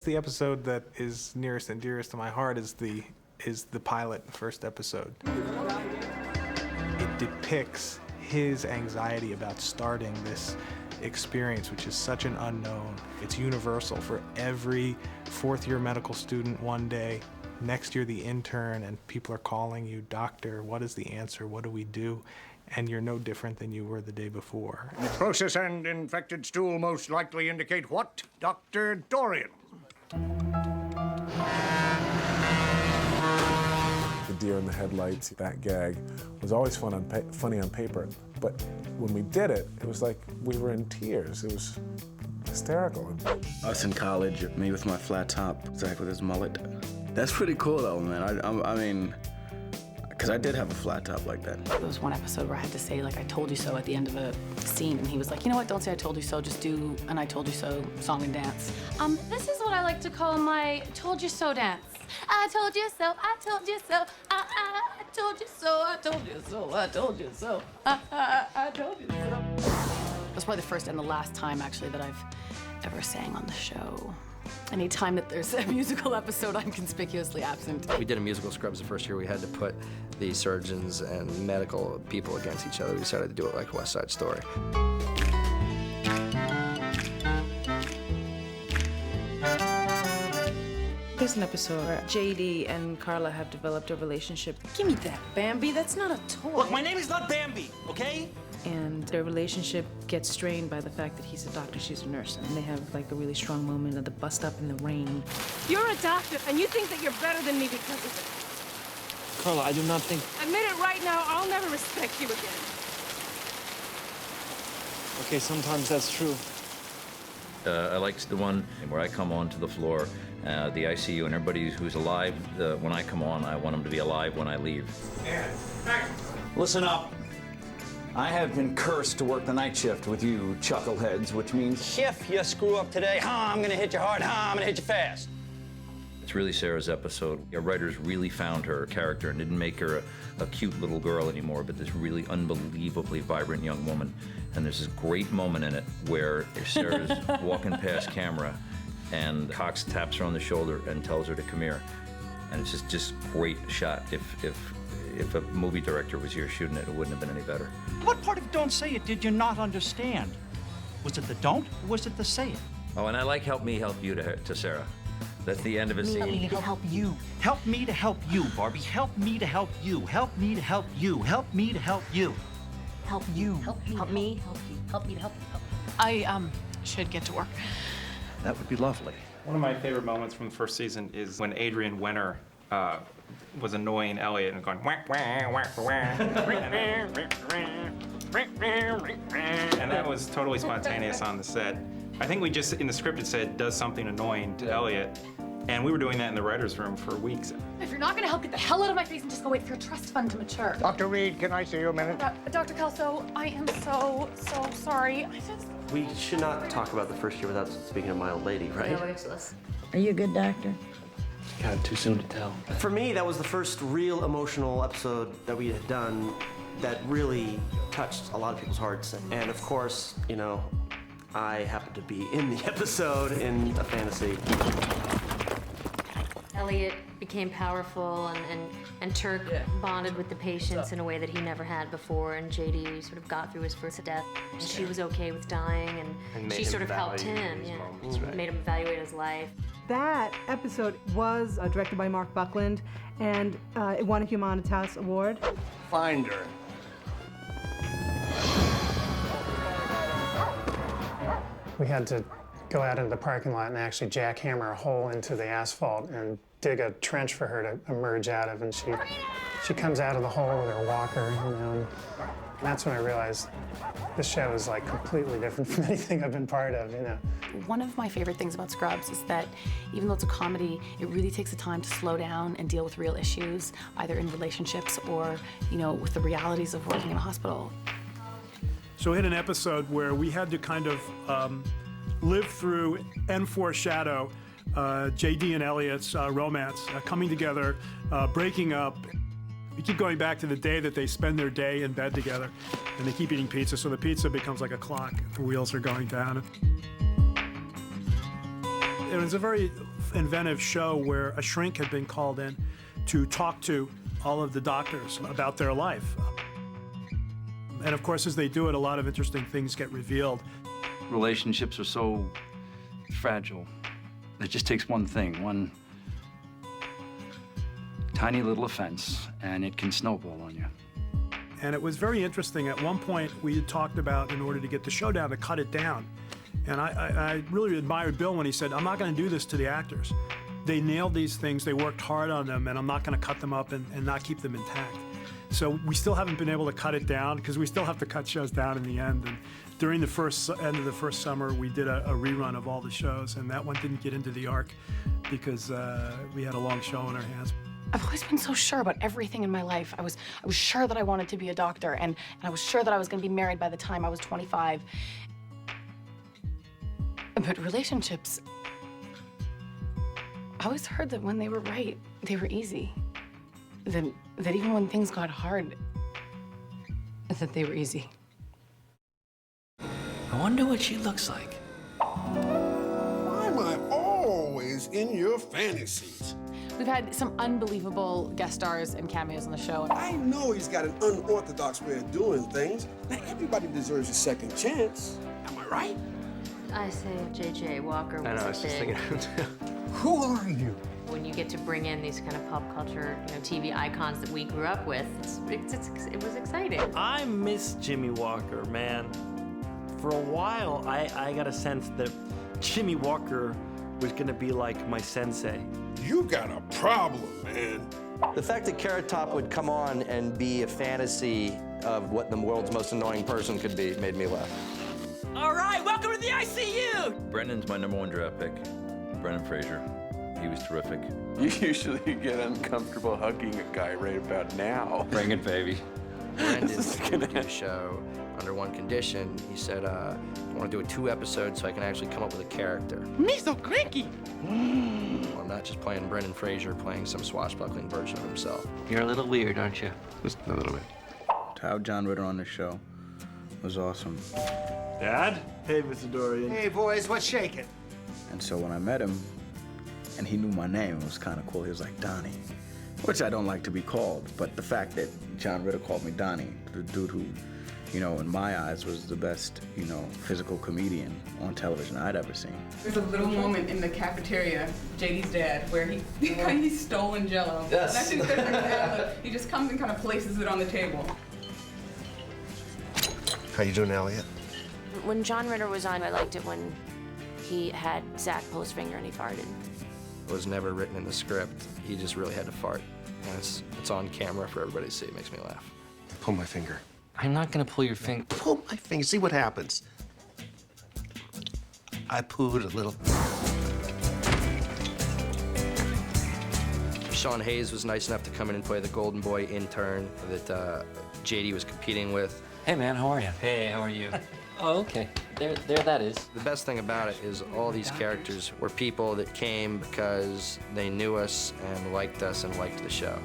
The episode that is nearest and dearest to my heart is the pilot, first episode. It depicts his anxiety about starting this experience, which is such an unknown. It's universal for every fourth-year medical student one day. Next year, the intern, and people are calling you, "Doctor, what is the answer? What do we do?" And you're no different than you were the day before. Necrosis and infected stool most likely indicate what, Dr. Dorian? The deer in the headlights, that gag was always funny on paper. But when we did it, it was like we were in tears. It was hysterical. Us in college, me with my flat top, Zach with his mullet. That's pretty cool though, man. I mean, because I did have a flat top like that. There was one episode where I had to say, like, "I told you so" at the end of a scene, and he was like, "You know what, don't say I told you so, just do an I told you so song and dance." This is what I like to call my told you so dance. I told you so, I told you so, I told you so, I told you so, I told you so, I told you so. That's probably the first and the last time, actually, that I've ever sang on the show. Anytime that there's a musical episode, I'm conspicuously absent. We did a musical Scrubs the first year. We had to put the surgeons and medical people against each other. We decided to do it like West Side Story. There's an episode where JD and Carla have developed a relationship. Give me that, Bambi. That's not a toy. Look, my name is not Bambi, okay? And their relationship gets strained by the fact that he's a doctor, she's a nurse. And they have like a really strong moment at the bus stop in the rain. You're a doctor, and you think that you're better than me because of it. Carla, I do not think... Admit it right now, I'll never respect you again. Okay, sometimes that's true. I like the one where I come onto the floor, the ICU, and everybody who's alive, when I come on, I want them to be alive when I leave. Listen up. I have been cursed to work the night shift with you chuckleheads, which means if you screw up today, I'm gonna hit you hard, I'm gonna hit you fast. It's really Sarah's episode. Our writers really found her character and didn't make her a cute little girl anymore, but this really unbelievably vibrant young woman. And there's this great moment in it where Sarah's walking past camera and Cox taps her on the shoulder and tells her to come here. And it's just great shot. If a movie director was here shooting it, it wouldn't have been any better. What part of Don't Say It did you not understand? Was it the don't, or was it the say it? Oh, and I like Help Me, Help You to Sarah. That's the end of a scene. Help me to help you. Help me to help you, Barbie. Help me to help you. Help me to help you. Help me to help you. Help you. Help me. Help me. Help you. Help me to help you. I should get to work. That would be lovely. One of my favorite moments from the first season is when Adrian Wenner was annoying Elliot and going whack whack whack whack, and that was totally spontaneous on the set. I think we just in the script it said does something annoying to Elliot, and we were doing that in the writers' room for weeks. If you're not gonna help, get the hell out of my face and just go wait for your trust fund to mature. Dr. Reed, can I see you a minute? Dr. Kelso, I am so sorry. We should not talk about the first year without speaking to my old lady, right? Are you a good doctor? God, too soon to tell. For me, that was the first real emotional episode that we had done that really touched a lot of people's hearts. And of course, you know, I happened to be in the episode in a fantasy. Elliot became powerful, and Turk bonded with the patients in a way that he never had before, and JD sort of got through his first death, and she was okay with dying, and she sort of helped him, made him evaluate his life. That episode was directed by Mark Buckland, and it won a Humanitas Award. Finder. We had to go out into the parking lot and actually jackhammer a hole into the asphalt and dig a trench for her to emerge out of. And she comes out of the hole with her walker, you know. And that's when I realized this show is like completely different from anything I've been part of, you know. One of my favorite things about Scrubs is that even though it's a comedy, it really takes the time to slow down and deal with real issues, either in relationships or, you know, with the realities of working in a hospital. So we had an episode where we had to kind of live through and foreshadow JD and Elliot's romance, coming together, breaking up. We keep going back to the day that they spend their day in bed together, and they keep eating pizza, so the pizza becomes like a clock. The wheels are going down. It was a very inventive show where a shrink had been called in to talk to all of the doctors about their life. And of course, as they do it, a lot of interesting things get revealed. Relationships are so fragile. It just takes one thing, one tiny little offense, and it can snowball on you. And it was very interesting. At one point, we had talked about, in order to get the show down, to cut it down. And I really admired Bill when he said, I'm not going to do this to the actors. They nailed these things, they worked hard on them, and I'm not going to cut them up and not keep them intact. So we still haven't been able to cut it down, because we still have to cut shows down in the end. And during the end of the first summer, we did a rerun of all the shows, and that one didn't get into the arc because we had a long show on our hands. I've always been so sure about everything in my life. I was sure that I wanted to be a doctor, and I was sure that I was going to be married by the time I was 25. But relationships, I always heard that when they were right, they were easy. That even when things got hard, that they were easy. I wonder what she looks like. Why am I always in your fantasies? We've had some unbelievable guest stars and cameos on the show. I know he's got an unorthodox way of doing things. Now, everybody deserves a second chance. Am I right? I say J.J. Walker was a big... Who are you? When you get to bring in these kind of pop culture, TV icons that we grew up with, it was exciting. I miss Jimmy Walker, man. For a while, I got a sense that Jimmy Walker was gonna be like my sensei. You got a problem, man. The fact that Carrot Top would come on and be a fantasy of what the world's most annoying person could be made me laugh. All right, welcome to the ICU! Brendan's my #1 draft pick, Brendan Fraser. He was terrific. You usually get uncomfortable hugging a guy right about now. Bring it, baby. Brendan would do a show under one condition. He said, I want to do a 2 episodes so I can actually come up with a character. Me so cranky! Well, I'm not just playing Brendan Fraser, playing some swashbuckling version of himself. You're a little weird, aren't you? Just a little bit. To have John Ritter on the show was awesome. Dad? Hey, Mr. Dorian. Hey, boys, what's shaking? And so when I met him, and he knew my name, it was kind of cool. He was like, Donnie, which I don't like to be called, but the fact that John Ritter called me Donnie, the dude who, in my eyes was the best, physical comedian on television I'd ever seen. There's a little moment in the cafeteria, JD's dad, where he's stolen Jell-O. Yes. And I think that's he just comes and kind of places it on the table. How you doing, Elliot? When John Ritter was on, I liked it when he had Zach pull his finger and he farted. It was never written in the script. He just really had to fart. And it's on camera for everybody to see. It makes me laugh. Pull my finger. I'm not gonna pull your finger. Pull my finger, see what happens. I pooed a little. Sean Hayes was nice enough to come in and play the Golden Boy intern that JD was competing with. Hey, man, how are you? Hey, how are you? Oh, okay. There that is. The best thing about it is all these characters were people that came because they knew us and liked the show.